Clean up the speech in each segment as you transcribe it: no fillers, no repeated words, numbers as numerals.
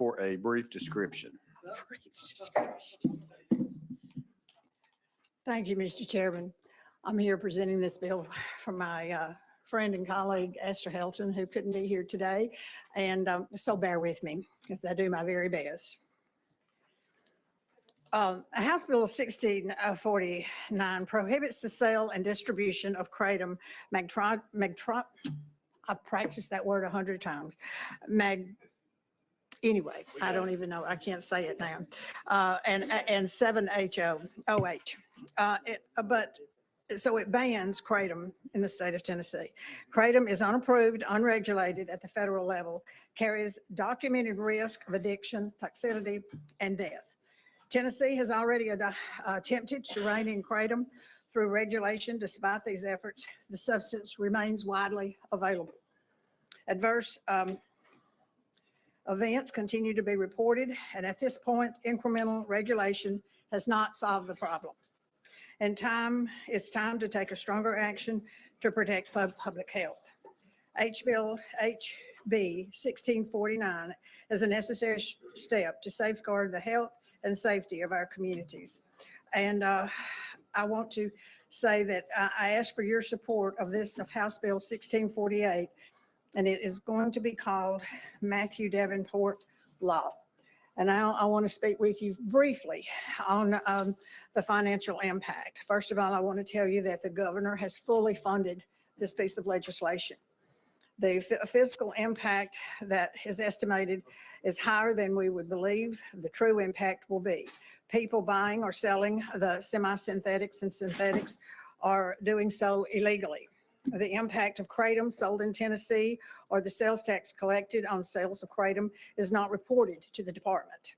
for a brief description. Thank you, Mr. Chairman. I'm here presenting this bill from my friend and colleague, Esther Helton, who couldn't be here today. And so bear with me as I do my very best. House Bill 1649 prohibits the sale and distribution of kratom I've practiced that word 100 times. Anyway, I don't even know. I can't say it now. And 7-HO. So it bans kratom in the state of Tennessee. Kratom is unapproved, unregulated at the federal level, carries documented risk of addiction, toxicity, and death. Tennessee has already attempted to rein in kratom through regulation. Despite these efforts, the substance remains widely available. Adverse events continue to be reported, and at this point, incremental regulation has not solved the problem. And it's time to take a stronger action to protect public health. HB 1649 is a necessary step to safeguard the health and safety of our communities. And I want to say that I ask for your support of House Bill 1648, and it is going to be called Matthew Davenport Law. And now I want to speak with you briefly on the financial impact. First of all, I want to tell you that the governor has fully funded this piece of legislation. The fiscal impact that is estimated is higher than we would believe the true impact will be. People buying or selling the semi-synthetics and synthetics are doing so illegally. The impact of kratom sold in Tennessee or the sales tax collected on sales of kratom is not reported to the department.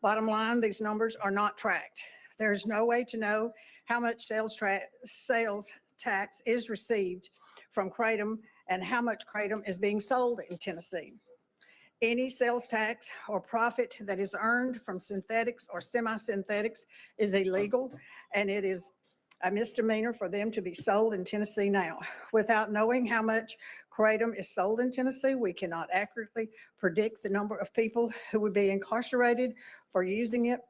Bottom line, these numbers are not tracked. There's no way to know how much sales tax is received from kratom and how much kratom is being sold in Tennessee. Any sales tax or profit that is earned from synthetics or semi-synthetics is illegal, and it is a misdemeanor for them to be sold in Tennessee now. Without knowing how much kratom is sold in Tennessee, we cannot accurately predict the number of people who would be incarcerated for using it,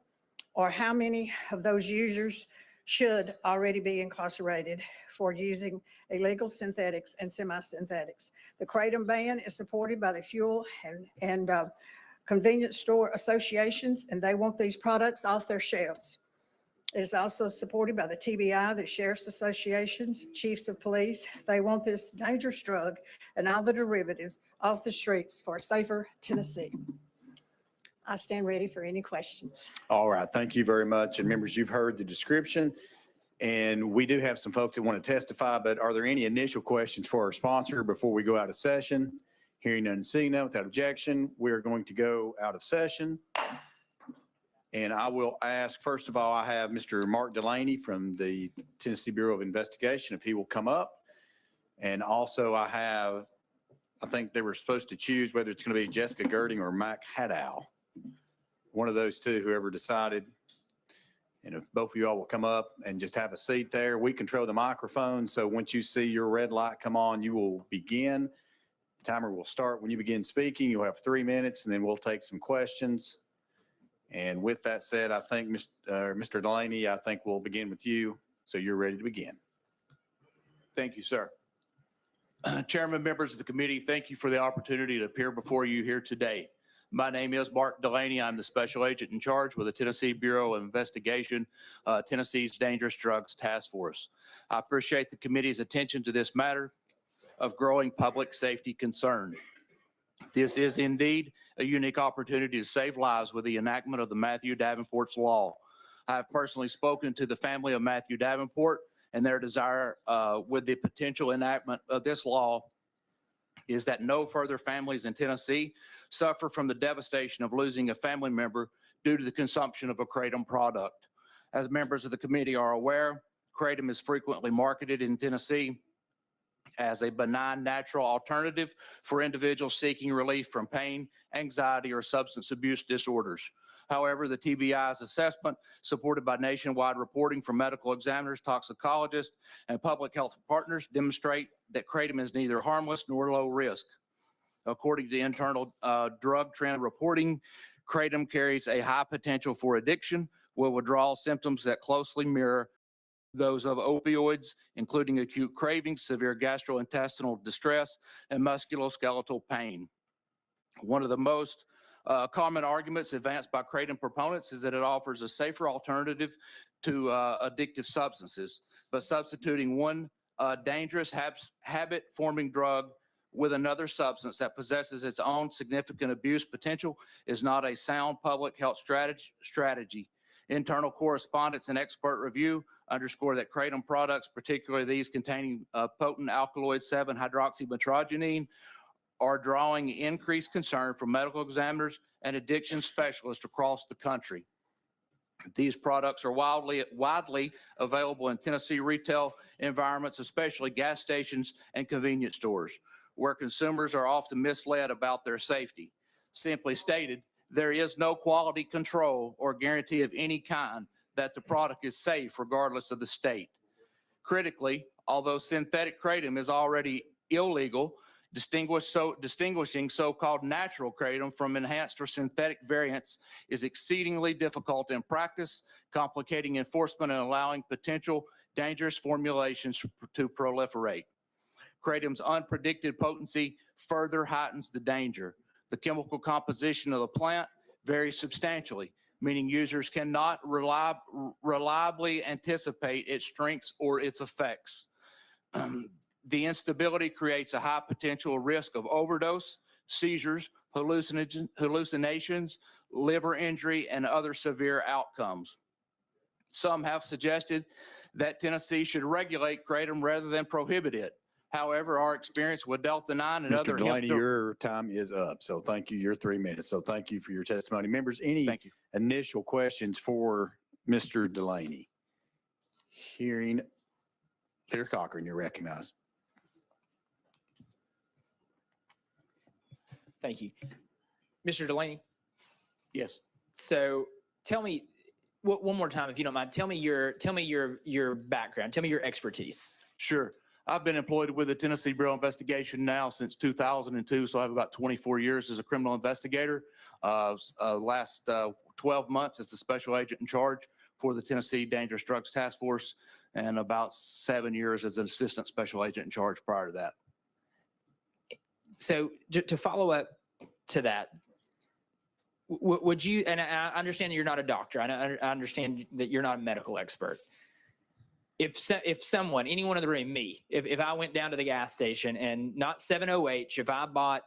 or how many of those users should already be incarcerated for using illegal synthetics and semi-synthetics. The kratom ban is supported by the fuel and convenience store associations, and they want these products off their shelves. It is also supported by the TBI, the sheriff's associations, chiefs of police. They want this dangerous drug and all the derivatives off the streets for a safer Tennessee. I stand ready for any questions. All right, thank you very much. And members, you've heard the description, and we do have some folks that want to testify, but are there any initial questions for our sponsor before we go out of session? Hearing none and seeing none, without objection, we're going to go out of session. And I will ask, first of all, I have Mr. Mark Delaney from the Tennessee Bureau of Investigation, if he will come up. And also I think they were supposed to choose whether it's going to be Jessica Girding or Mac Haddow. One of those two, whoever decided. And if both of you all will come up and just have a seat there, we control the microphone. So once you see your red light come on, you will begin. The timer will start when you begin speaking. You'll have 3 minutes, and then we'll take some questions. And with that said, I think Mr. Delaney, I think we'll begin with you. So you're ready to begin. Thank you, sir. Chairman, members of the committee, thank you for the opportunity to appear before you here today. My name is Mark Delaney. I'm the special agent in charge with the Tennessee Bureau of Investigation, Tennessee's Dangerous Drugs Task Force. I appreciate the committee's attention to this matter of growing public safety concern. This is indeed a unique opportunity to save lives with the enactment of the Matthew Davenport's Law. I have personally spoken to the family of Matthew Davenport, and their desire with the potential enactment of this law is that no further families in Tennessee suffer from the devastation of losing a family member due to the consumption of a kratom product. As members of the committee are aware, kratom is frequently marketed in Tennessee as a benign natural alternative for individuals seeking relief from pain, anxiety, or substance abuse disorders. However, the TBI's assessment, supported by nationwide reporting from medical examiners, toxicologists, and public health partners, demonstrate that kratom is neither harmless nor low risk. According to the internal drug trend reporting, Kratom carries a high potential for addiction with withdrawal symptoms that closely mirror those of opioids, including acute cravings, severe gastrointestinal distress, and musculoskeletal pain. One of the most common arguments advanced by Kratom proponents is that it offers a safer alternative to addictive substances, but substituting one dangerous habit-forming drug with another substance that possesses its own significant abuse potential is not a sound public health strategy. Internal correspondence and expert review underscore that Kratom products, particularly these containing potent alkaloid 7-hydroxymetrogenine, are drawing increased concern from medical examiners and addiction specialists across the country. These products are widely available in Tennessee retail environments, especially gas stations and convenience stores, where consumers are often misled about their safety. Simply stated, there is no quality control or guarantee of any kind that the product is safe regardless of the state. Critically, although synthetic kratom is already illegal, distinguishing so-called natural kratom from enhanced or synthetic variants is exceedingly difficult in practice, complicating enforcement and allowing potential dangerous formulations to proliferate. Kratom's unpredicted potency further heightens the danger. The chemical composition of the plant varies substantially, meaning users cannot reliably anticipate its strengths or its effects. The instability creates a high potential risk of overdose, seizures, hallucinations, liver injury, and other severe outcomes. Some have suggested that Tennessee should regulate kratom rather than prohibit it. However, our experience with Delta-9 and Mr. other Delaney, your time is up. So thank you. Your 3 minutes. So thank you for your testimony. Members, any Thank you. initial questions for Mr. Delaney? Hearing Leader Cochran, you're recognized. Thank you. Mr. Delaney, Yes. so tell me one more time, if you don't mind, tell me your background, tell me your expertise. Sure. I've been employed with the Tennessee Bureau of Investigation now since 2002, so I have about 24 years as a criminal investigator. Last 12 months as the special agent in charge for the Tennessee Dangerous Drugs Task Force, and about 7 years as an assistant special agent in charge prior to that. So to follow up to that, would you, and I understand that you're not a doctor, I understand that you're not a medical expert. If someone, anyone in the room, me, if I went down to the gas station and not 7OH, if I bought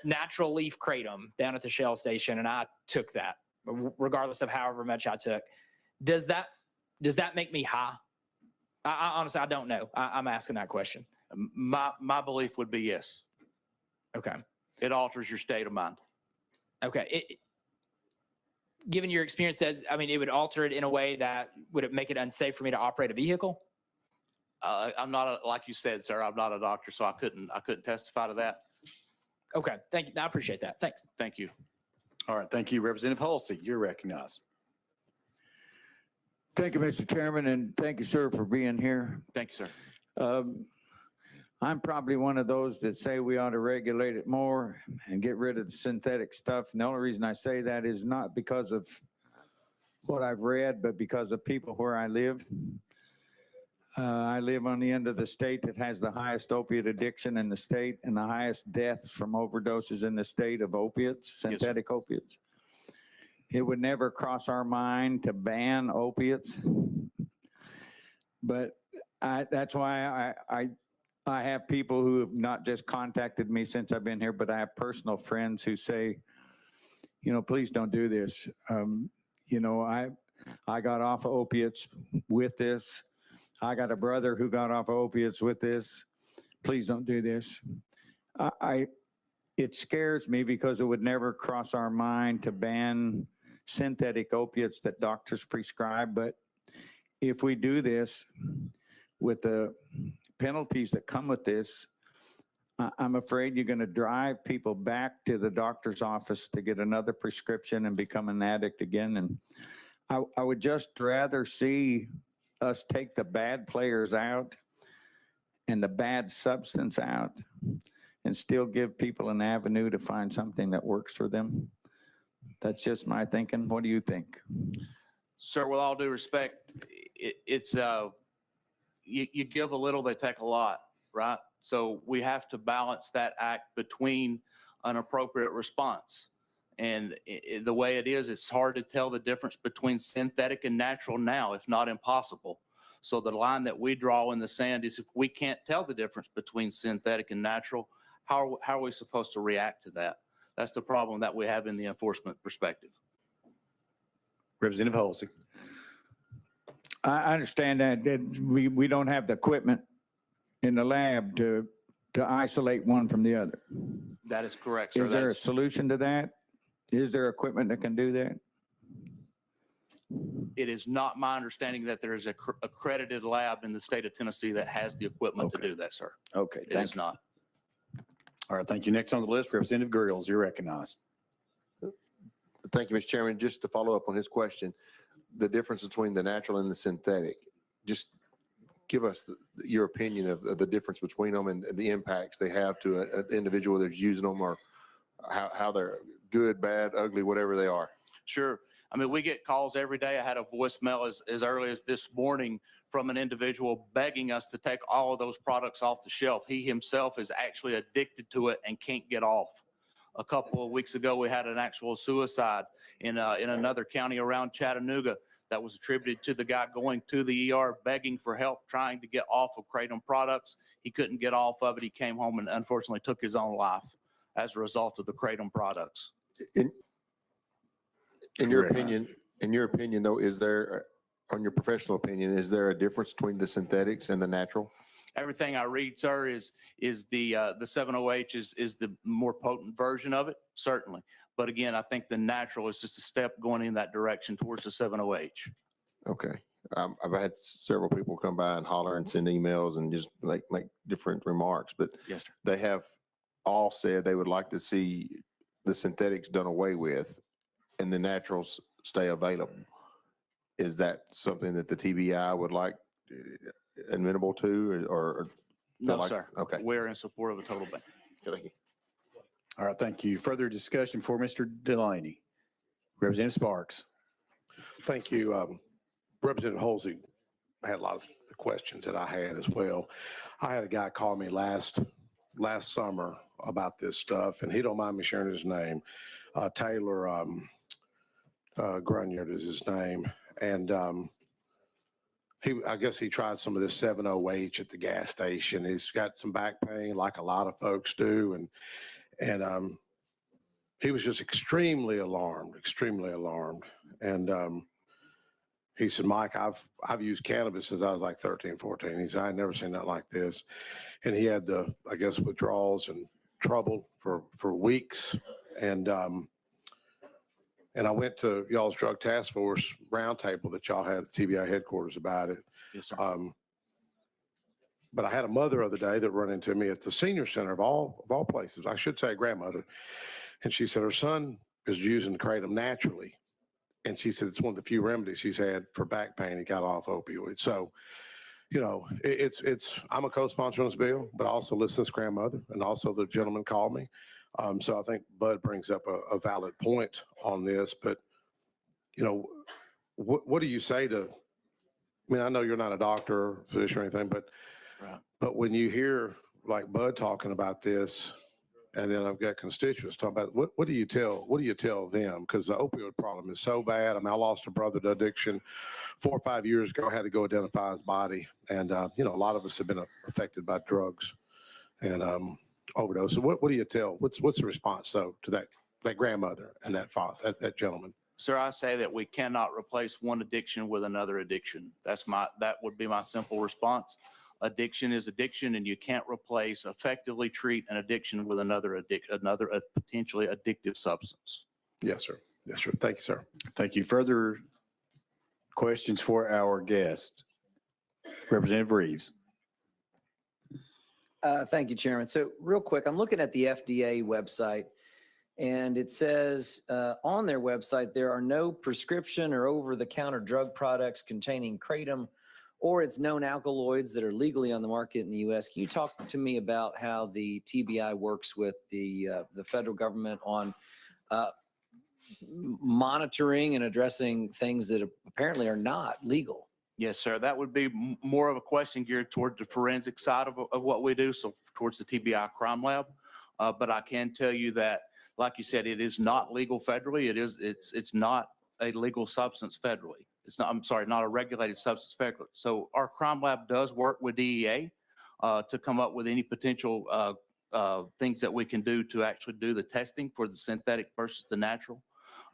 natural leaf kratom down at the Shell station and I took that, regardless of however much I took, does that make me high? I honestly, I don't know. I'm asking that question. My belief would be yes. Okay. It alters your state of mind. Okay. Given your experience, it would alter it in a way that would it make it unsafe for me to operate a vehicle? I'm not, like you said, sir, I'm not a doctor, so I couldn't testify to that. Okay. Thank you. I appreciate that. Thanks. Thank you. All right. Thank you. Representative Hulsey, you're recognized. Thank you, Mr. Chairman, and thank you, sir, for being here. Thank you, sir. I'm probably one of those that say we ought to regulate it more and get rid of the synthetic stuff. And the only reason I say that is not because of what I've read, but because of people where I live. I live on the end of the state that has the highest opiate addiction in the state and the highest deaths from overdoses in the state of opiates, synthetic opiates. It would never cross our mind to ban opiates, but that's why I have people who have not just contacted me since I've been here, but I have personal friends who say, please don't do this. I got off of opiates with this. I got a brother who got off of opiates with this. Please don't do this. It scares me because it would never cross our mind to ban synthetic opiates that doctors prescribe. But if we do this with the penalties that come with this, I'm afraid you're going to drive people back to the doctor's office to get another prescription and become an addict again. And I would just rather see us take the bad players out and the bad substance out and still give people an avenue to find something that works for them. That's just my thinking. What do you think? Sir, with all due respect, it's, you give a little, they take a lot, right? So we have to balance that act between an appropriate response. And the way it is, it's hard to tell the difference between synthetic and natural now, if not impossible. So the line that we draw in the sand is if we can't tell the difference between synthetic and natural, how are we supposed to react to that? That's the problem that we have in the enforcement perspective. Representative Halsey. I understand that we don't have the equipment in the lab to isolate one from the other. That is correct, sir. Is there a That's- solution to that? Is there equipment that can do that? It is not my understanding that there is a accredited lab in the state of Tennessee that has the equipment to Okay. do that, sir. Okay, It is not. All right, thank you. Next on the list, Representative Grills, you're recognized. Thank you, Mr. Chairman. Just to follow up on his question, the difference between the natural and the synthetic, just give us your opinion of the difference between them and the impacts they have to an individual that's using them, or how they're good, bad, ugly, whatever they are. Sure. I mean, we get calls every day. I had a voicemail as early as this morning from an individual begging us to take all of those products off the shelf. He himself is actually addicted to it and can't get off. A couple of weeks ago, we had an actual suicide in another county around Chattanooga that was attributed to the guy going to the ER, begging for help, trying to get off of Kratom products. He couldn't get off of it. He came home and unfortunately took his own life as a result of the Kratom products. In your opinion, though, is there, on your professional opinion, is there a difference between the synthetics and the natural? Everything I read, sir, is the 7-OH is the more potent version of it, certainly. But again, I think the natural is just a step going in that direction towards the 7-OH. Okay. I've had several people come by and holler and send emails and just make different remarks, but Yes, sir. they have all said they would like to see the synthetics done away with and the naturals stay available. Is that something that the TBI would like amenable to, or? No, like- sir. Okay. We're in support of a total ban. Thank you. All right, thank you. Further discussion for Mr. Delaney. Representative Sparks. Thank you. Representative Halsey had a lot of the questions that I had as well. I had a guy call me last summer about this stuff, and he don't mind me sharing his name. Taylor Grunyard is his name. And I guess he tried some of this 7-OH at the gas station. He's got some back pain like a lot of folks do. And he was just extremely alarmed. And he said, Mike, I've used cannabis since I was like 13, 14. He said, I never seen nothing like this. And he had I guess, withdrawals and trouble for weeks. And I went to y'all's drug task force roundtable that y'all had at the TBI headquarters about it. Yes, sir. But I had a mother the other day that run into me at the senior center of all places. I should say a grandmother. And she said her son is using Kratom naturally. And she said it's one of the few remedies he's had for back pain. He got off opioids. So, you know, I'm a co-sponsor on this bill, but I also listen to this grandmother, and also the gentleman called me. So I think Bud brings up a valid point on this, but, you know, what do you say to, I mean, I know you're not a doctor or physician or anything, but Right. when you hear like Bud talking about this, and then I've got constituents talking about what do you tell them? Because the opioid problem is so bad. I mean, I lost a brother to addiction 4 or 5 years ago. I had to go identify his body, and you know, a lot of us have been affected by drugs and overdose. So what do you tell? What's the response though to that grandmother and that father, that gentleman? Sir, I say that we cannot replace one addiction with another addiction. That would be my simple response. Addiction is addiction, and you can't effectively treat an addiction with another potentially addictive substance. Yes, sir. Yes, sir. Thank you, sir. Thank you. Further questions for our guest? Representative Reeves. Thank you, Chairman. So real quick, I'm looking at the FDA website, and it says on their website, there are no prescription or over-the-counter drug products containing kratom or its known alkaloids that are legally on the market in the U.S. Can you talk to me about how the TBI works with the federal government on monitoring and addressing things that apparently are not legal. Yes, sir. That would be more of a question geared toward the forensic side of what we do, so towards the TBI Crime Lab. But I can tell you that, like you said, it is not legal federally. It's not a legal substance federally. It's not, I'm sorry, not a regulated substance federally. So our crime lab does work with DEA to come up with any potential things that we can do to actually do the testing for the synthetic versus the natural.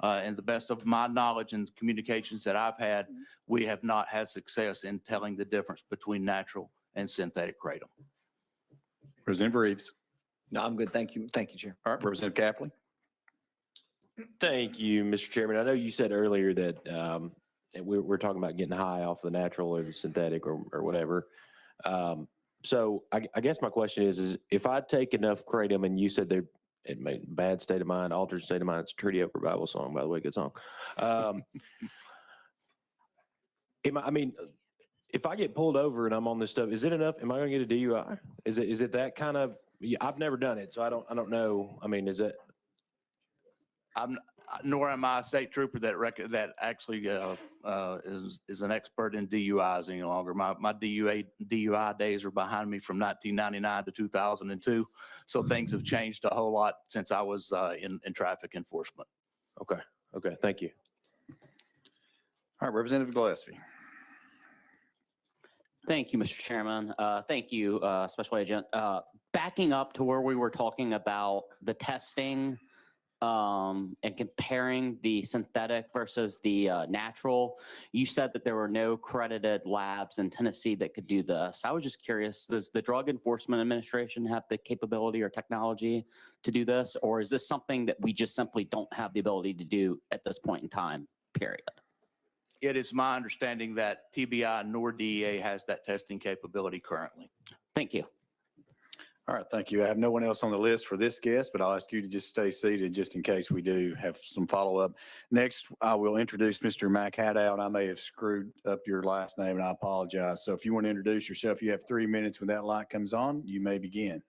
And the best of my knowledge and communications that I've had, we have not had success in telling the difference between natural and synthetic kratom. Representative Reeves. No, I'm good. Thank you. Thank you, Chair. All right, Representative Capley. Thank you, Mr. Chairman. I know you said earlier that we're talking about getting high off the natural or the synthetic or whatever. So I guess my question is if I take enough kratom, and you said it made bad state of mind, altered state of mind. It's a Trudy Oker Bible song, by the way, good song. I mean, if I get pulled over and I'm on this stuff, is it enough? Am I going to get a DUI? Is it that kind of? I've never done it, so I don't know. I mean, is it? Nor am I a state trooper that actually is an expert in DUIs any longer. My DUI days are behind me from 1999 to 2002. So things have changed a whole lot since I was in traffic enforcement. Okay. Thank you. All right, Representative Gillespie. Thank you, Mr. Chairman. Thank you, Special Agent. Backing up to where we were talking about the testing and comparing the synthetic versus the natural, you said that there were no credited labs in Tennessee that could do this. I was just curious, does the Drug Enforcement Administration have the capability or technology to do this? Or is this something that we just simply don't have the ability to do at this point in time, period? It is my understanding that TBI nor DEA has that testing capability currently. Thank you. All right, thank you. I have no one else on the list for this guest, but I'll ask you to just stay seated just in case we do have some follow-up. Next, I will introduce Mr. Mac Hadow, and I may have screwed up your last name, and I apologize. So if you want to introduce yourself, you have 3 minutes. When that light comes on, you may begin.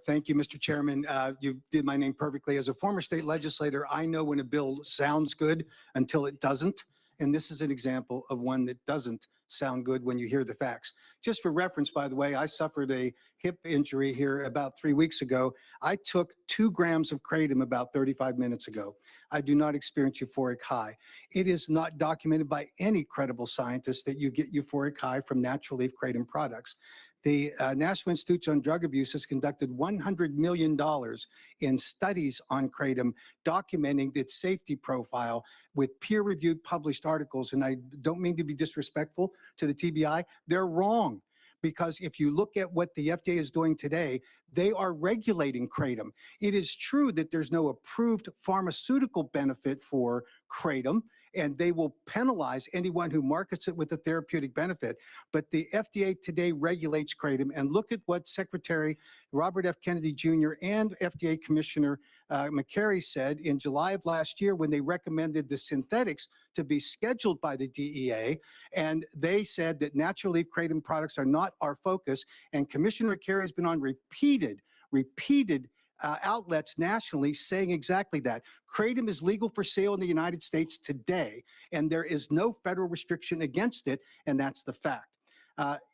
Thank you, Mr. Chairman. You did my name perfectly. As a former state legislator, I know when a bill sounds good until it doesn't. And this is an example of one that doesn't sound good when you hear the facts. Just for reference, by the way, I suffered a hip injury here about 3 weeks ago. I took 2 grams of kratom about 35 minutes ago. I do not experience euphoric high. It is not documented by any credible scientist that you get euphoric high from natural leaf kratom products. The National Institute on Drug Abuse has conducted $100 million in studies on kratom, documenting its safety profile with peer-reviewed published articles. And I don't mean to be disrespectful to the TBI. They're wrong. Because if you look at what the FDA is doing today, they are regulating kratom. It is true that there's no approved pharmaceutical benefit for kratom, and they will penalize anyone who markets it with a therapeutic benefit. But the FDA today regulates kratom, and look at what Secretary Robert F. Kennedy Jr. and FDA Commissioner McCary said in July of last year when they recommended the synthetics to be scheduled by the DEA. And they said that natural leaf kratom products are not our focus. And Commissioner McCary has been on repeated outlets nationally saying exactly that. Kratom is legal for sale in the United States today, and there is no federal restriction against it, and that's the fact.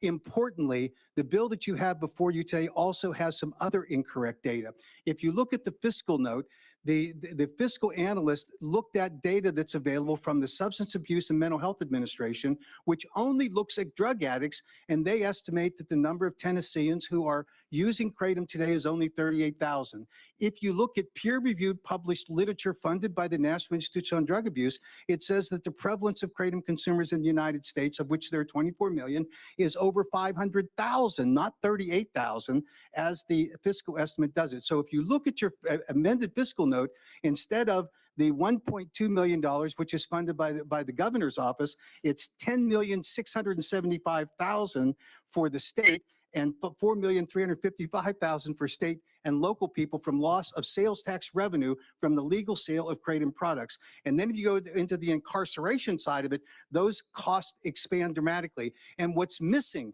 Importantly, the bill that you have before you today also has some other incorrect data. If you look at the fiscal note, the fiscal analyst looked at data that's available from the Substance Abuse and Mental Health Administration, which only looks at drug addicts, and they estimate that the number of Tennesseans who are using kratom today is only 38,000. If you look at peer-reviewed published literature funded by the National Institute on Drug Abuse, it says that the prevalence of kratom consumers in the United States, of which there are 24 million, is over 500,000, not 38,000, as the fiscal estimate does it. So if you look at your amended fiscal note, instead of the $1.2 million, which is funded by the governor's office, it's $10,675,000 for the state and $4,355,000 for state and local people from loss of sales tax revenue from the legal sale of kratom products. And then if you go into the incarceration side of it, those costs expand dramatically. And what's missing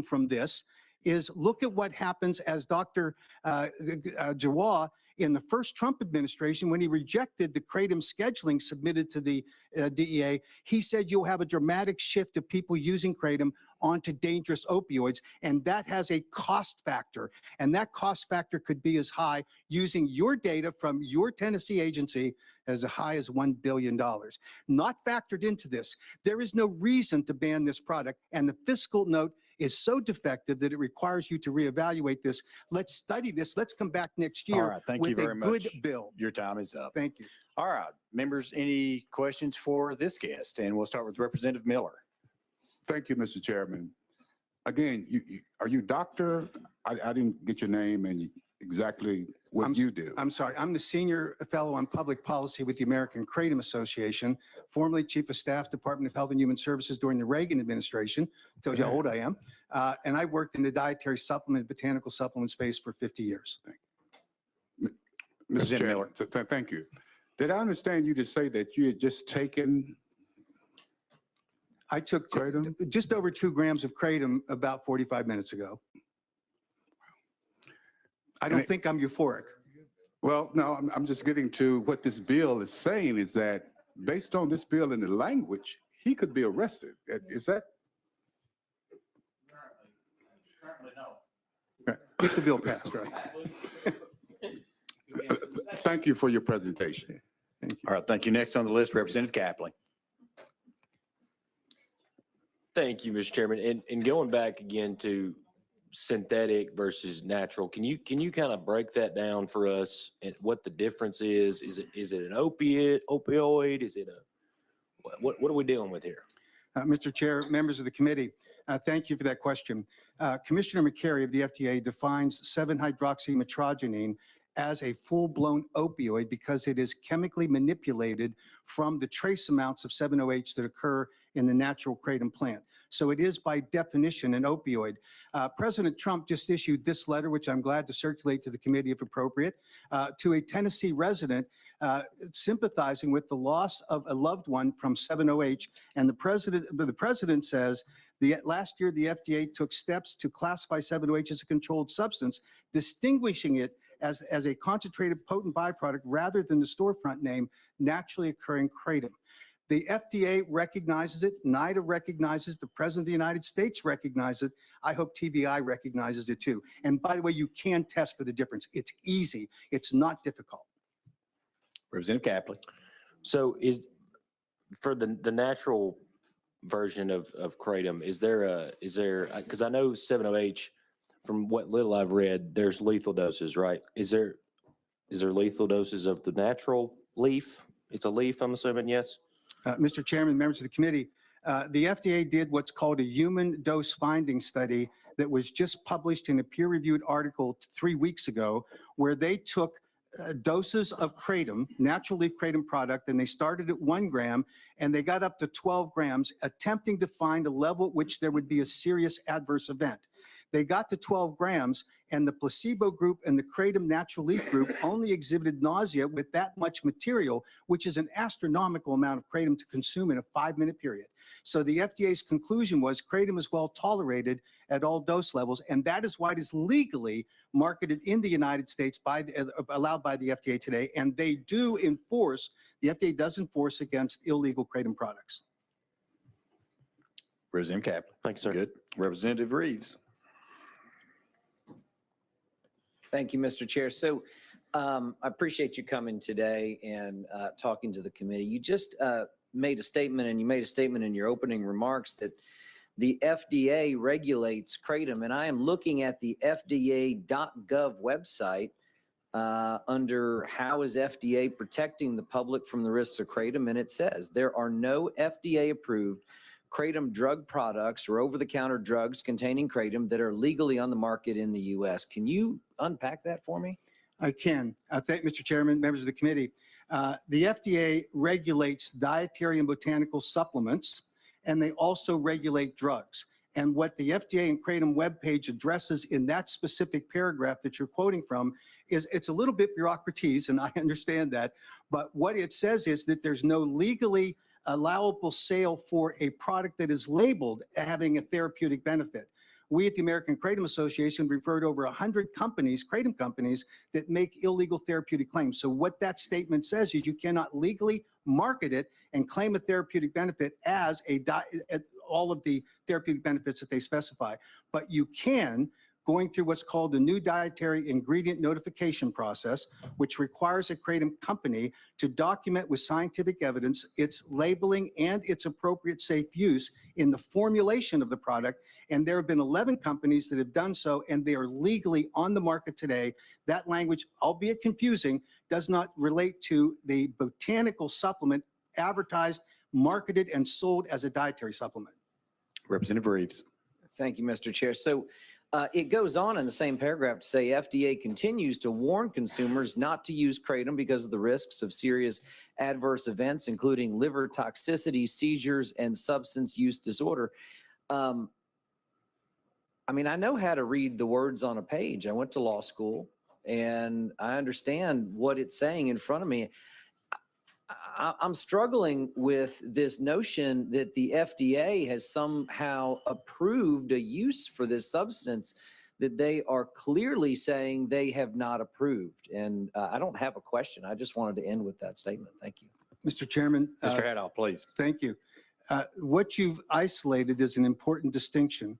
from this is look at what happens as Dr. Jawad in the first Trump administration, when he rejected the kratom scheduling submitted to the DEA, he said you'll have a dramatic shift of people using kratom onto dangerous opioids, and that has a cost factor. And that cost factor could be as high, using your data from your Tennessee agency, as high as $1 billion. Not factored into this. There is no reason to ban this product, and the fiscal note is so defective that it requires you to reevaluate this. Let's study this. Let's come back next All year right, thank you with a very good much. bill. Your time is up. Thank you. All right, members, any questions for this guest? And we'll start with Representative Miller. Thank you, Mr. Chairman. Again, are you doctor? I didn't get your name and exactly what you do. I'm sorry. I'm the senior fellow on public policy with the American Kratom Association, formerly chief of staff, Department of Health and Human Services during the Reagan administration. Tells you how old I am. And I worked in the dietary supplement, botanical supplement space for 50 years. Mr. Representative Chairman, thank you. Did I understand you to say that you had just taken I took kratom? just over 2 grams of kratom about 45 minutes ago. I don't think I'm euphoric. Well, no, I'm just getting to what this bill is saying is that based on this bill and the language, he could be arrested. Is that? If the bill passed, right? Thank you for your presentation. All right, thank you. Next on the list, Representative Capley. Thank you, Mr. Chairman. And going back again to synthetic versus natural, can you kind of break that down for us and what the difference is? Is it an opioid? Is it what are we dealing with here? Mr. Chair, members of the committee, thank you for that question. Commissioner McCary of the FDA defines 7-hydroxymetrogenine as a full-blown opioid because it is chemically manipulated from the trace amounts of 7-OH that occur in the natural kratom plant. So it is by definition an opioid. President Trump just issued this letter, which I'm glad to circulate to the committee if appropriate, to a Tennessee resident sympathizing with the loss of a loved one from 7-OH. And the president says, last year, the FDA took steps to classify 7-OH as a controlled substance, distinguishing it as a concentrated potent byproduct rather than the storefront name, naturally occurring kratom. The FDA recognizes it, NIDA recognizes, the President of the United States recognizes it. I hope TBI recognizes it too. And by the way, you can test for the difference. It's easy. It's not difficult. Representative Capley. So is for the natural version of kratom, is there because I know 7-OH, from what little I've read, there's lethal doses, right? Is there lethal doses of the natural leaf? It's a leaf, I'm assuming, yes? Mr. Chairman, members of the committee, the FDA did what's called a human dose finding study that was just published in a peer-reviewed article 3 weeks ago, where they took doses of kratom, natural leaf kratom product, and they started at 1 gram and they got up to 12 grams, attempting to find a level at which there would be a serious adverse event. They got to 12 grams, and the placebo group and the kratom natural leaf group only exhibited nausea with that much material, which is an astronomical amount of kratom to consume in a 5-minute period. So the FDA's conclusion was kratom is well tolerated at all dose levels, and that is why it is legally marketed in the United States, allowed by the FDA today, and they do enforce, the FDA does enforce against illegal kratom products. Representative Capley. Thank you, sir. Good. Representative Reeves. Thank you, Mr. Chair. So I appreciate you coming today and talking to the committee. You just made a statement, and you made a statement in your opening remarks that the FDA regulates kratom, and I am looking at the FDA.gov website under how is FDA protecting the public from the risks of kratom, and it says there are no FDA-approved kratom drug products or over-the-counter drugs containing kratom that are legally on the market in the U.S. Can you unpack that for me? I can. Thank Mr. Chairman, members of the committee. The FDA regulates dietary and botanical supplements, and they also regulate drugs. And what the FDA and Kratom webpage addresses in that specific paragraph that you're quoting from is it's a little bit bureaucratese, and I understand that. But what it says is that there's no legally allowable sale for a product that is labeled having a therapeutic benefit. We at the American Kratom Association referred over 100 companies, kratom companies, that make illegal therapeutic claims. So what that statement says is you cannot legally market it and claim a therapeutic benefit as all of the therapeutic benefits that they specify. But you can, going through what's called the new dietary ingredient notification process, which requires a kratom company to document with scientific evidence its labeling and its appropriate safe use in the formulation of the product. And there have been 11 companies that have done so, and they are legally on the market today. That language, albeit confusing, does not relate to the botanical supplement advertised, marketed, and sold as a dietary supplement. Representative Reeves. Thank you, Mr. Chair. So it goes on in the same paragraph to say FDA continues to warn consumers not to use kratom because of the risks of serious adverse events, including liver toxicity, seizures, and substance use disorder. I mean, I know how to read the words on a page. I went to law school and I understand what it's saying in front of me. I'm struggling with this notion that the FDA has somehow approved a use for this substance that they are clearly saying they have not approved. And I don't have a question. I just wanted to end with that statement. Thank you. Mr. Chairman. Mr. Haddow, please. Thank you. What you've isolated is an important distinction.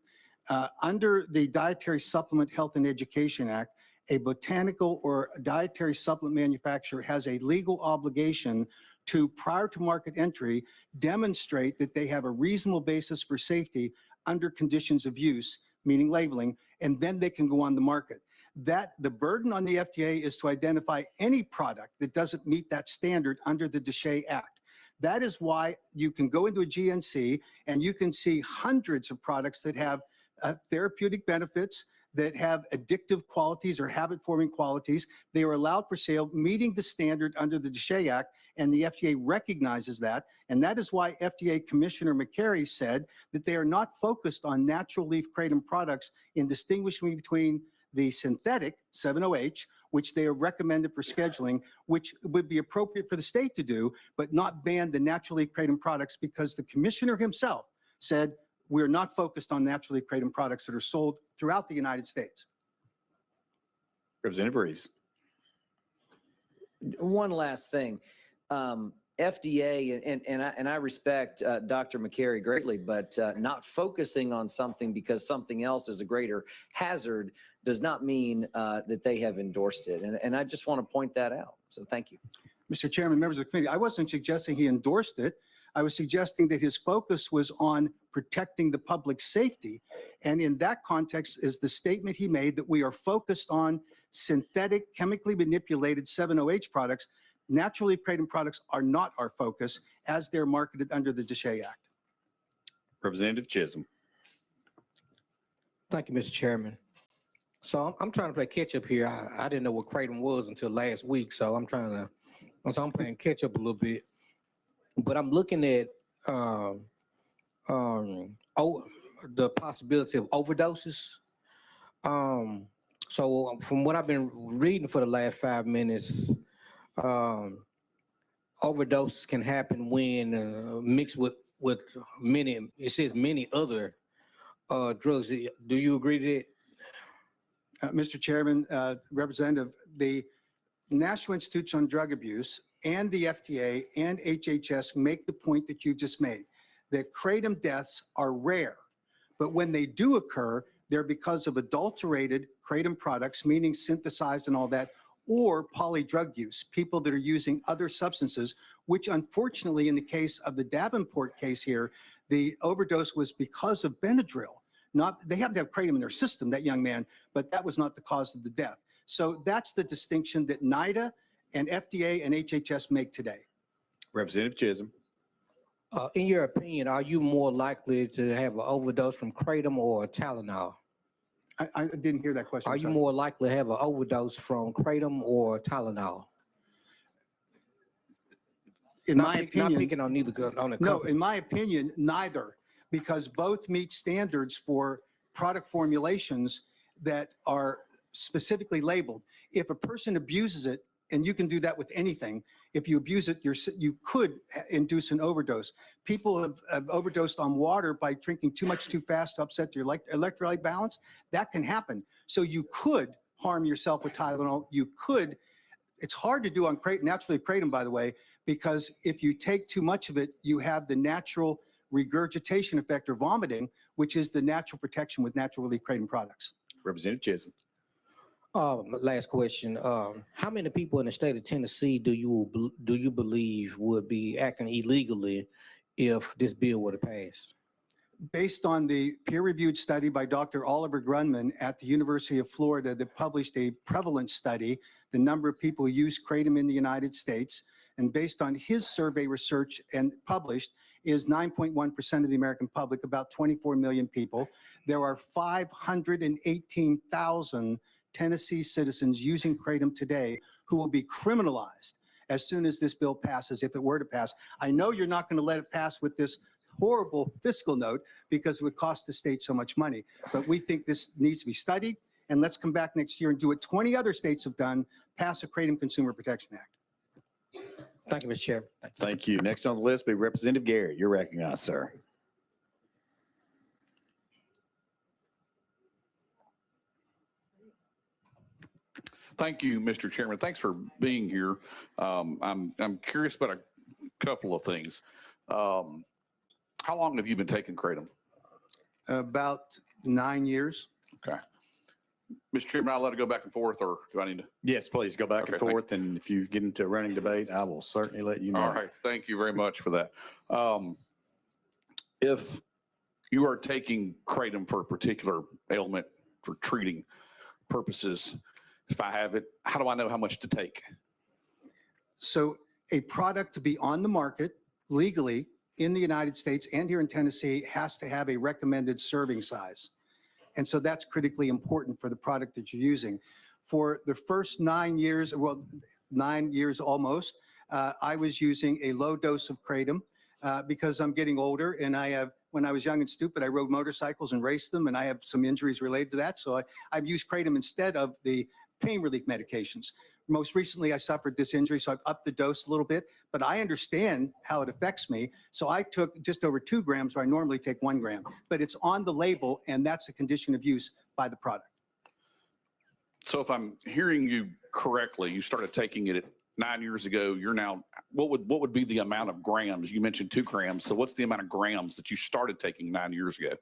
Under the Dietary Supplement Health and Education Act, a botanical or dietary supplement manufacturer has a legal obligation to, prior to market entry, demonstrate that they have a reasonable basis for safety under conditions of use, meaning labeling, and then they can go on the market. That the burden on the FDA is to identify any product that doesn't meet that standard under the DSHEA Act. That is why you can go into a GNC and you can see hundreds of products that have therapeutic benefits, that have addictive qualities or habit-forming qualities. They are allowed for sale, meeting the standard under the DSHEA Act, and the FDA recognizes that. And that is why FDA Commissioner McCary said that they are not focused on natural leaf kratom products in distinguishing between the synthetic 7-OH, which they are recommended for scheduling, which would be appropriate for the state to do, but not ban the natural leaf kratom products, because the commissioner himself said we're not focused on natural leaf kratom products that are sold throughout the United States. Representative Reeves. One last thing. FDA, and I respect Dr. McCary greatly, but not focusing on something because something else is a greater hazard does not mean that they have endorsed it. And I just want to point that out. So thank you. Mr. Chairman, members of the committee, I wasn't suggesting he endorsed it. I was suggesting that his focus was on protecting the public safety. And in that context is the statement he made that we are focused on synthetic, chemically manipulated 7-OH products. Natural leaf kratom products are not our focus as they're marketed under the DSHEA Act. Representative Chisholm. Thank you, Mr. Chairman. So I'm trying to play catch up here. I didn't know what kratom was until last week, so I'm playing catch up a little bit. But I'm looking at the possibility of overdoses. So from what I've been reading for the last 5 minutes, overdoses can happen when mixed with many, it says many other drugs. Do you agree to that? Mr. Chairman, Representative, the National Institute on Drug Abuse and the FDA and HHS make the point that you just made, that kratom deaths are rare, but when they do occur, they're because of adulterated kratom products, meaning synthesized and all that, or polydrug use, people that are using other substances, which unfortunately in the case of the Davenport case here, the overdose was because of Benadryl. They happen to have kratom in their system, that young man, but that was not the cause of the death. So that's the distinction that NIDA and FDA and HHS make today. Representative Chisholm. In your opinion, are you more likely to have an overdose from kratom or Tylenol? I didn't hear that question. Are you sorry. more likely to have an overdose from kratom or Tylenol? In my opinion, Not picking on neither on the no, company. in my opinion, neither, because both meet standards for product formulations that are specifically labeled. If a person abuses it, and you can do that with anything. If you abuse it, you could induce an overdose. People have overdosed on water by drinking too much too fast to upset your electrolyte balance. That can happen. So you could harm yourself with Tylenol. You could. It's hard to do on naturally kratom, by the way, because if you take too much of it, you have the natural regurgitation effect or vomiting, which is the natural protection with natural relief kratom products. Representative Chisholm. Last question. How many people in the state of Tennessee do you believe would be acting illegally if this bill were to pass? Based on the peer-reviewed study by Dr. Oliver Grunman at the University of Florida that published a prevalence study, the number of people who use kratom in the United States, and based on his survey research and published, is 9.1% of the American public, about 24 million people. There are 518,000 Tennessee citizens using kratom today who will be criminalized as soon as this bill passes, if it were to pass. I know you're not going to let it pass with this horrible fiscal note because it would cost the state so much money, but we think this needs to be studied, and let's come back next year and do what 20 other states have done, pass a Kratom Consumer Protection Act. Thank you, Mr. Chair. Thank you. Next on the list will be Representative Garrett. You're recognized, sir. Thank you, Mr. Chairman. Thanks for being here. I'm curious about a couple of things. How long have you been taking kratom? About 9 years. Okay. Mr. Chairman, I'll let it go back and forth, or do I need to? Yes, please go back Okay, and thank forth. And if you get into a running debate, I will certainly let you know. All right. Thank you very much for that. If you are taking kratom for a particular ailment for treating purposes, if I have it, how do I know how much to take? So a product to be on the market legally in the United States and here in Tennessee has to have a recommended serving size. And so that's critically important for the product that you're using. For the first 9 years, well, 9 years almost, I was using a low dose of kratom because I'm getting older, and when I was young and stupid, I rode motorcycles and raced them, and I have some injuries related to that. So I've used kratom instead of the pain relief medications. Most recently, I suffered this injury, so I've upped the dose a little bit, but I understand how it affects me. So I took just over 2 grams where I normally take 1 gram, but it's on the label, and that's a condition of use by the product. So if I'm hearing you correctly, you started taking it 9 years ago. You're now, what would be the amount of grams? You mentioned 2 grams. So what's the amount of grams that you started taking 9 years ago?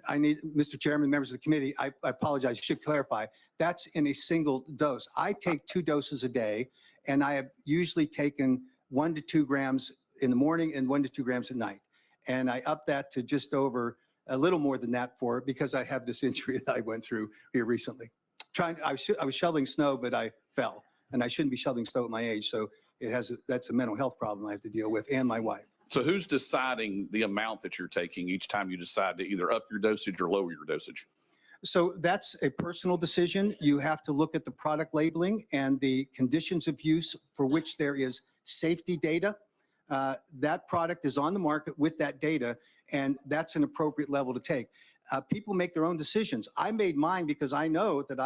I need, Mr. Chairman, members of the committee, I apologize, I should clarify. That's in a single dose. I take 2 doses a day, and I have usually taken 1 to 2 grams in the morning and 1 to 2 grams at night. And I up that to just over a little more than that because I have this injury that I went through here recently. I was shoveling snow, but I fell, and I shouldn't be shoveling snow at my age. So that's a mental health problem I have to deal with, and my wife. So who's deciding the amount that you're taking each time you decide to either up your dosage or lower your dosage? So that's a personal decision. You have to look at the product labeling and the conditions of use for which there is safety data. That product is on the market with that data, and that's an appropriate level to take. People make their own decisions. I made mine because I know that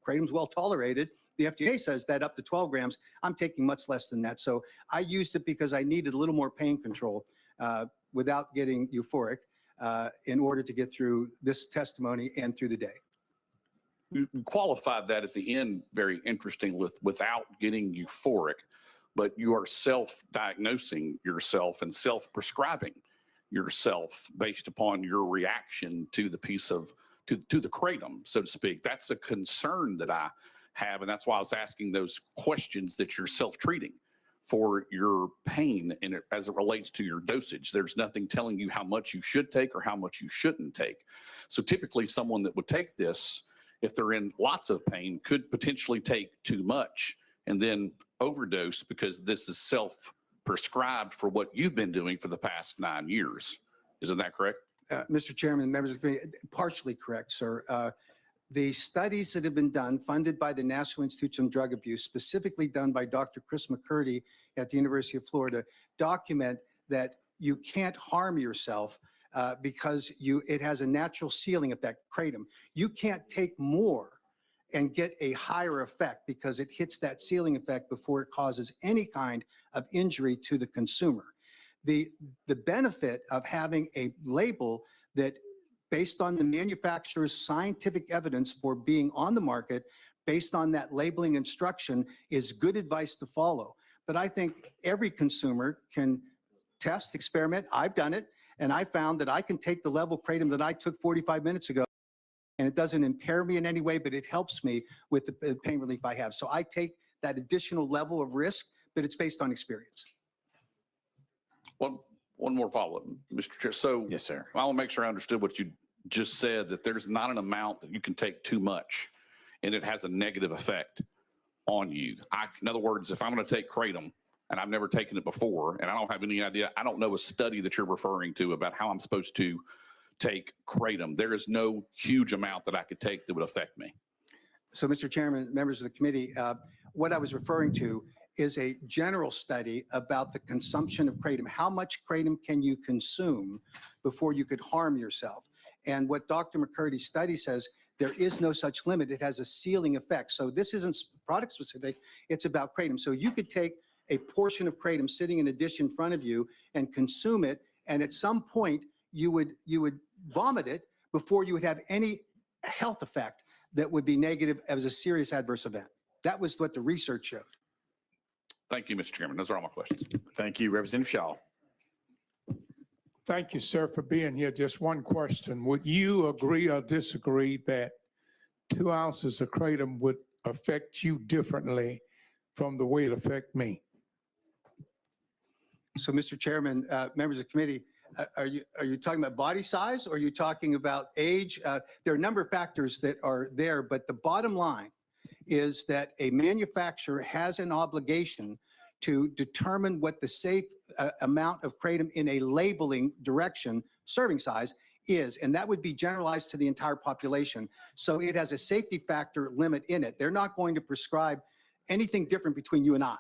kratom's well tolerated. The FDA says that up to 12 grams. I'm taking much less than that. So I used it because I needed a little more pain control without getting euphoric in order to get through this testimony and through the day. You qualified that at the end very interesting without getting euphoric, but you are self-diagnosing yourself and self-prescribing yourself based upon your reaction to the piece of, to the kratom, so to speak. That's a concern that I have, and that's why I was asking those questions that you're self-treating for your pain and as it relates to your dosage. There's nothing telling you how much you should take or how much you shouldn't take. So typically someone that would take this, if they're in lots of pain, could potentially take too much and then overdose because this is self-prescribed for what you've been doing for the past 9 years. Isn't that correct? Mr. Chairman, members of the committee, partially correct, sir. The studies that have been done, funded by the National Institute on Drug Abuse, specifically done by Dr. Chris McCurdy at the University of Florida, document that you can't harm yourself because it has a natural sealing effect, kratom. You can't take more and get a higher effect because it hits that ceiling effect before it causes any kind of injury to the consumer. The benefit of having a label that based on the manufacturer's scientific evidence for being on the market, based on that labeling instruction, is good advice to follow. But I think every consumer can test, experiment. I've done it, and I found that I can take the level kratom that I took 45 minutes ago, and it doesn't impair me in any way, but it helps me with the pain relief I have. So I take that additional level of risk, but it's based on experience. One more follow-up, Mr. Chair. So Yes, sir. I want to make sure I understood what you just said, that there's not an amount that you can take too much and it has a negative effect on you. In other words, if I'm going to take kratom and I've never taken it before and I don't have any idea, I don't know a study that you're referring to about how I'm supposed to take kratom. There is no huge amount that I could take that would affect me. So, Mr. Chairman, members of the committee, what I was referring to is a general study about the consumption of kratom. How much kratom can you consume before you could harm yourself? And what Dr. McCurdy's study says, there is no such limit. It has a ceiling effect. So this isn't product specific, it's about kratom. So you could take a portion of kratom sitting in a dish in front of you and consume it, and at some point you would vomit it before you would have any health effect that would be negative as a serious adverse event. That was what the research showed. Thank you, Mr. Chairman. Those are all my questions. Thank you, Representative Shaw. Thank you, sir, for being here. Just one question. Would you agree or disagree that 2 ounces of kratom would affect you differently from the way it affect me? So, Mr. Chairman, members of the committee, are you talking about body size or are you talking about age? There are a number of factors that are there, but the bottom line is that a manufacturer has an obligation to determine what the safe amount of kratom in a labeling direction, serving size, is, and that would be generalized to the entire population. So it has a safety factor limit in it. They're not going to prescribe anything different between you and I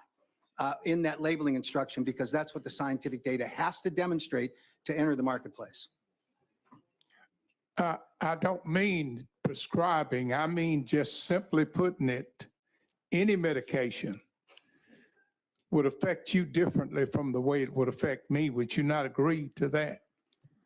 in that labeling instruction, because that's what the scientific data has to demonstrate to enter the marketplace. I don't mean prescribing. I mean just simply putting it, any medication would affect you differently from the way it would affect me. Would you not agree to that?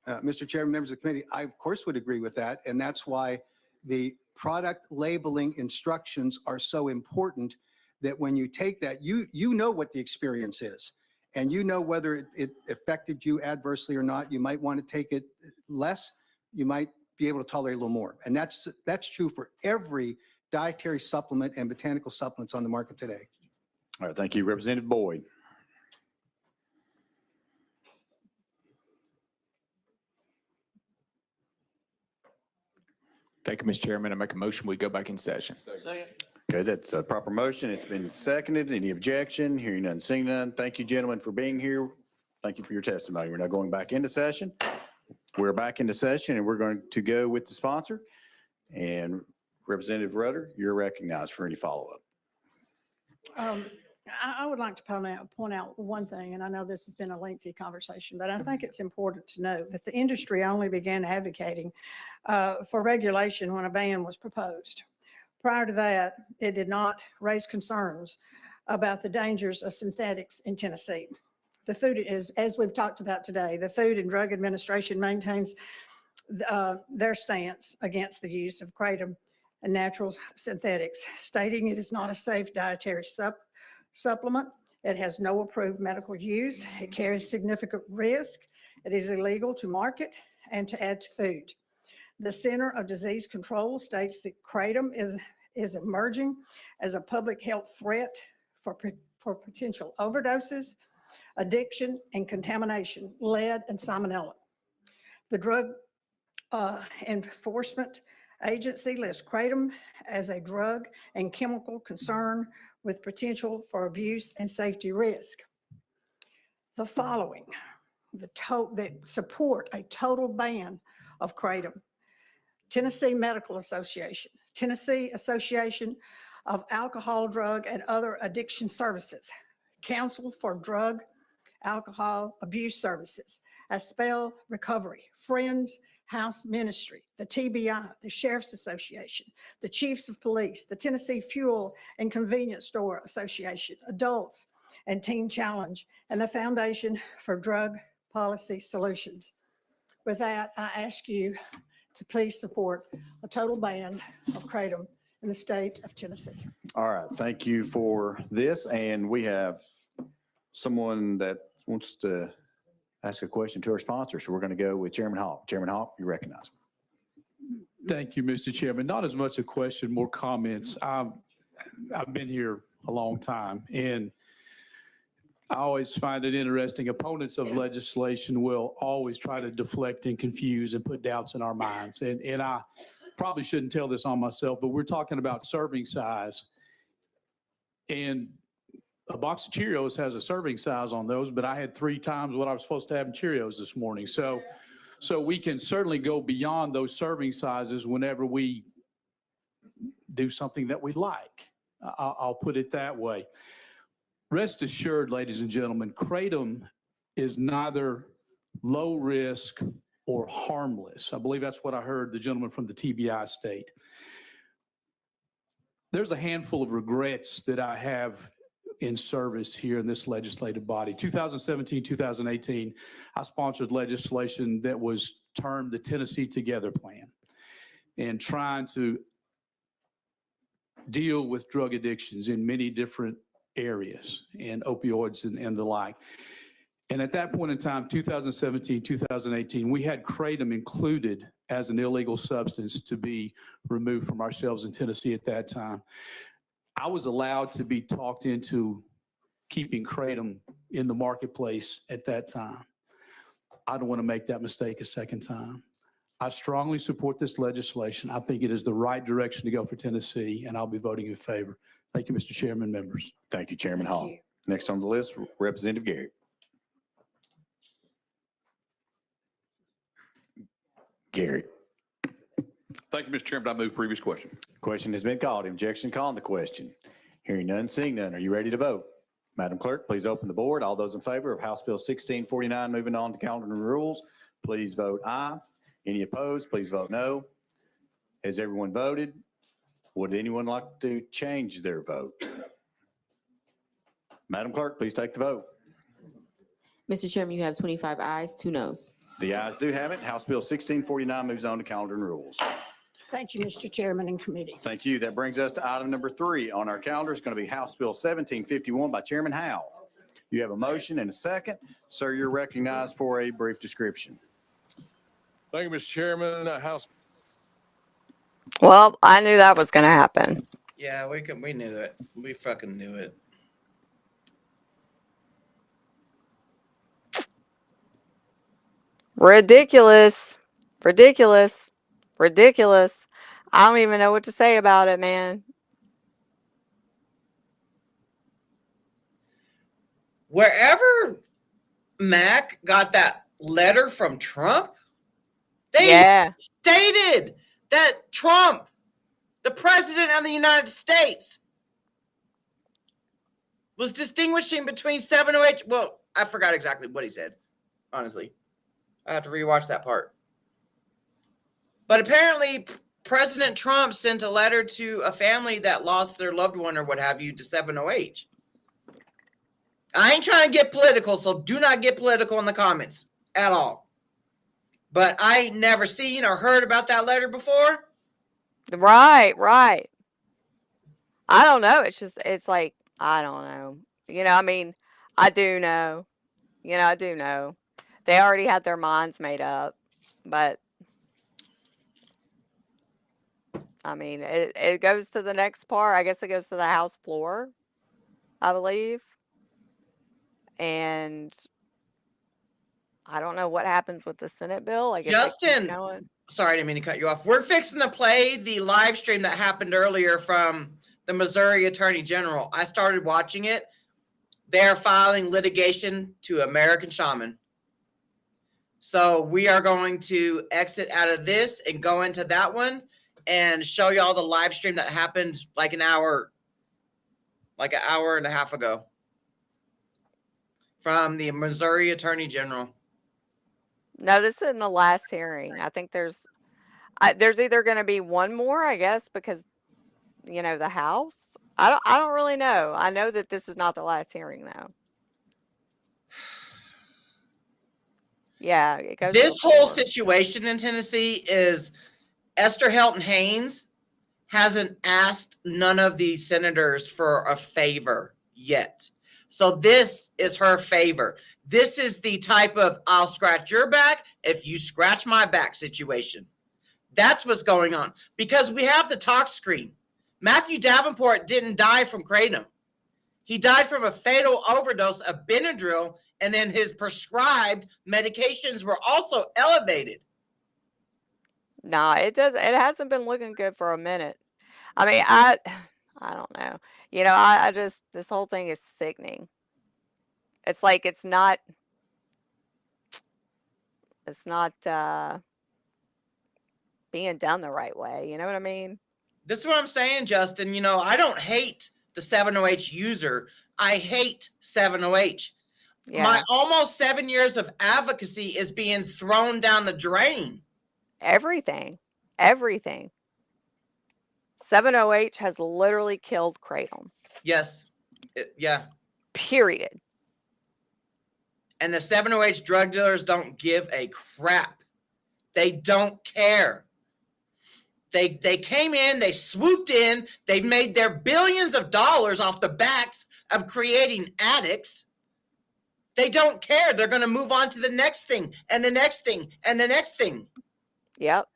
Mr. Chairman, members of the committee, I of course would agree with that. And that's why the product labeling instructions are so important, that when you take that, you know what the experience is, and you know whether it affected you adversely or not. You might want to take it less. You might be able to tolerate a little more. And that's true for every dietary supplement and botanical supplements on the market today. All right, thank you, Representative Boyd. Thank you, Mr. Chairman. I make a motion, we go back in session. Okay, that's a proper motion. It's been seconded. Any objection? Hearing none, seeing none. Thank you, gentlemen, for being here. Thank you for your testimony. We're now going back into session. We're back into session, and we're going to go with the sponsor. And Representative Rudder, you're recognized for any follow-up. I would like to point out one thing, and I know this has been a lengthy conversation, but I think it's important to note that the industry only began advocating for regulation when a ban was proposed. Prior to that, it did not raise concerns about the dangers of synthetics in Tennessee. The food is, as we've talked about today, the Food and Drug Administration maintains their stance against the use of kratom and natural synthetics, stating it is not a safe dietary supplement. It has no approved medical use. It carries significant risk. It is illegal to market and to add to food. The Center of Disease Control states that kratom is emerging as a public health threat for potential overdoses, addiction, and contamination, lead and salmonella. The Drug Enforcement Agency lists kratom as a drug and chemical concern with potential for abuse and safety risk. The following, that support a total ban of kratom: Tennessee Medical Association, Tennessee Association of Alcohol, Drug, and Other Addiction Services, Council for Drug, Alcohol Abuse Services, Aspel Recovery, Friends, House Ministry, the TBI, the Sheriff's Association, the Chiefs of Police, the Tennessee Fuel and Convenience Store Association, Adults and Teen Challenge, and the Foundation for Drug Policy Solutions. With that, I ask you to please support a total ban of kratom in the state of Tennessee. All right, thank you for this. And we have someone that wants to ask a question to our sponsor. So we're going to go with Chairman Hawk. Chairman Hawk, you recognize. Thank you, Mr. Chairman. Not as much a question, more comments. I've been here a long time, and I always find it interesting. Opponents of legislation will always try to deflect and confuse and put doubts in our minds. And I probably shouldn't tell this on myself, but we're talking about serving size. And a box of Cheerios has a serving size on those, but I had 3 times what I was supposed to have in Cheerios this morning. So we can certainly go beyond those serving sizes whenever we do something that we like. I'll put it that way. Rest assured, ladies and gentlemen, kratom is neither low risk or harmless. I believe that's what I heard the gentleman from the TBI state. There's a handful of regrets that I have in service here in this legislative body. 2017, 2018, I sponsored legislation that was termed the Tennessee Together Plan, and trying to deal with drug addictions in many different areas and opioids and the like. And at that point in time, 2017, 2018, we had kratom included as an illegal substance to be removed from our shelves in Tennessee at that time. I was allowed to be talked into keeping kratom in the marketplace at that time. I don't want to make that mistake a second time. I strongly support this legislation. I think it is the right direction to go for Tennessee, and I'll be voting in favor. Thank you, Mr. Chairman, members. Thank you, Chairman Thank Hall. you. Next on the list, Representative Gary. Gary. Thank you, Mr. Chairman. I move previous question. Question has been called. Objection calling the question. Hearing none, seeing none. Are you ready to vote? Madam Clerk, please open the board. All those in favor of House Bill 1649, moving on to calendar and rules, please vote aye. Any opposed, please vote no. Has everyone voted? Would anyone like to change their vote? Madam Clerk, please take the vote. Mr. Chairman, you have 25 ayes, 2 noes. The ayes do have it. House Bill 1649 moves on to calendar and rules. Thank you, Mr. Chairman and committee. Thank you. That brings us to item number 3 on our calendar. It's going to be House Bill 1751 by Chairman Howell. You have a motion and a second. Sir, you're recognized for a brief description. Thank you, Mr. Chairman. House. Well, I knew that was going to happen. Yeah, we knew it. We fucking knew it. Ridiculous. Ridiculous. Ridiculous. I don't even know what to say about it, man. Wherever Mac got that letter from Trump, they Yeah. stated that Trump, the president of the United States, was distinguishing between 708. Well, I forgot exactly what he said, honestly. I have to rewatch that part. But apparently, President Trump sent a letter to a family that lost their loved one or what have you to 708. I ain't trying to get political, so do not get political in the comments at all. But I ain't never seen or heard about that letter before. Right, right. I don't know. It's like, I don't know. I mean, I do know. I do know. They already had their minds made up, but I mean, it goes to the next part. I guess it goes to the House floor, I believe. And I don't know what happens with the Senate bill. Like, Justin, sorry, I didn't mean to cut you off. We're fixing to play the live stream that happened earlier from the Missouri Attorney General. I started watching it. They're filing litigation to American Shaman. So we are going to exit out of this and go into that one and show y'all the live stream that happened like an hour and a half ago from the Missouri Attorney General. No, this isn't the last hearing. I think there's either going to be one more, I guess, because, the House. I don't really know. I know that this is not the last hearing, though. Yeah, it goes. to This the whole floor. situation in Tennessee is Esther Helton Haynes hasn't asked none of the senators for a favor yet. So this is her favor. This is the type of I'll scratch your back if you scratch my back situation. That's what's going on because we have the talk screen. Matthew Davenport didn't die from kratom. He died from a fatal overdose of Benadryl, and then his prescribed medications were also elevated. Nah, it hasn't been looking good for a minute. I mean, I don't know. I just, this whole thing is sickening. It's like, it's not being done the right way. You know what I mean? This is what I'm saying, Justin. I don't hate the 7-OH user. I hate 7-OH. Yeah. My almost 7 years of advocacy is being thrown down the drain. Everything. 7-OH has literally killed kratom. Yes. Yeah. Period. And the 7-OH drug dealers don't give a crap. They don't care. They came in, they swooped in, they've made their billions of dollars off the backs of creating addicts. They don't care. They're going to move on to the next thing and the next thing and the next thing. Yep.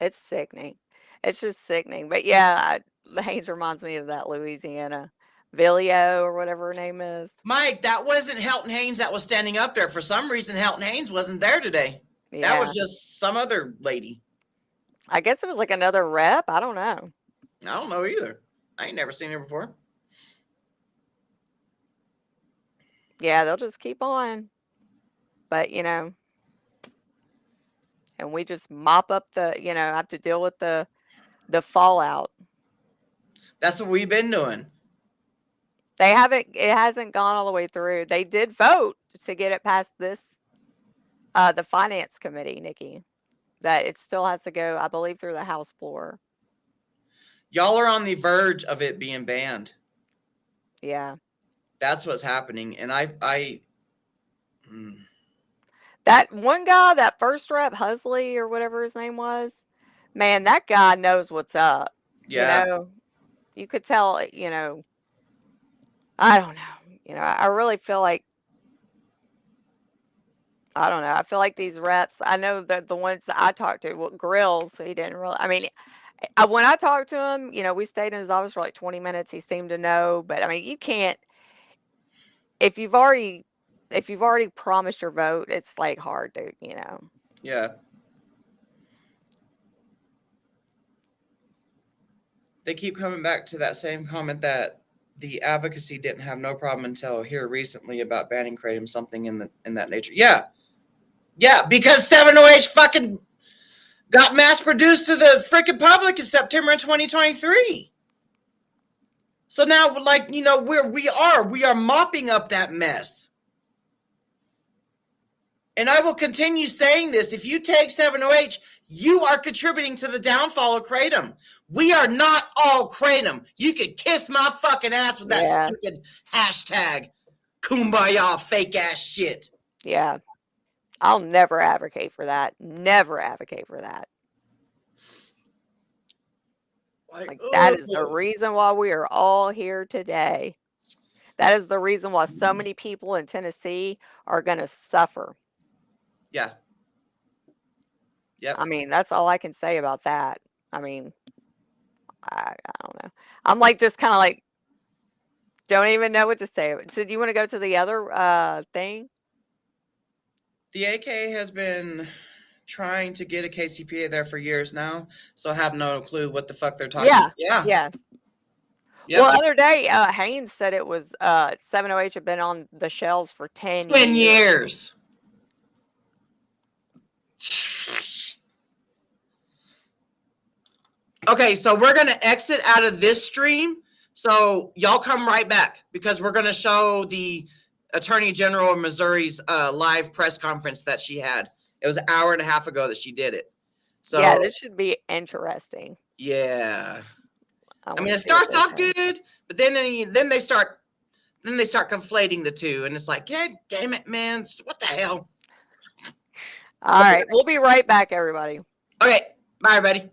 It's sickening. It's just sickening. But yeah, Haynes reminds me of that Louisiana Vilio or whatever her name is. Mike, that wasn't Helton Haynes that was standing up there. For some reason, Helton Haynes wasn't there today. That was just some other lady. I guess it was like another rep. I don't know. I don't know either. I ain't never seen her before. Yeah, they'll just keep on. But, and we just mop up have to deal with the fallout. That's what we've been doing. It hasn't gone all the way through. They did vote to get it past this, the finance committee, Nikki, that it still has to go, I believe, through the House floor. Y'all are on the verge of it being banned. Yeah. That's what's happening. And that one guy, that first rep, Husley or whatever his name was, man, that guy knows what's up. Yeah. You could tell, I don't know. I really feel like, I don't know. I feel like these reps, I know that the ones that I talked to, Grills, he didn't really, when I talked to him, we stayed in his office for like 20 minutes. He seemed to know, but you can't, if you've already promised your vote, it's like hard to, Yeah. They keep coming back to that same comment that the advocacy didn't have no problem until here recently about banning kratom, something in that nature. Yeah. Yeah, because 7-OH fucking got mass produced to the freaking public in September 2023. So now, we are mopping up that mess. And I will continue saying this. If you take 7-OH, you are contributing to the downfall of kratom. We are not all kratom. You can kiss my fucking ass with that stupid hashtag kumbaya fake ass shit. Yeah. I'll never advocate for that. Never advocate for that. That is the reason why we are all here today. That is the reason why so many people in Tennessee are going to suffer. Yeah. Yep. That's all I can say about that. I don't know. I'm like, just kind of like, don't even know what to say. So do you want to go to the other thing? The AK has been trying to get a KCPA there for years now, so I have no clue what the fuck they're talking about. Yeah. Yep. Well, the other day, Haynes said it was 7-OH had been on the shelves for 10 years. Okay, so we're going to exit out of this stream. So y'all come right back because we're going to show the Attorney General of Missouri's live press conference that she had. It was an hour and a half ago that she did it. So Yeah, this should be interesting. yeah. I mean, wanna it see what starts they off say. good, but then they start conflating the two, and it's like, God damn it, man! What the hell? All right, we'll be right back, everybody. Okay, bye, everybody.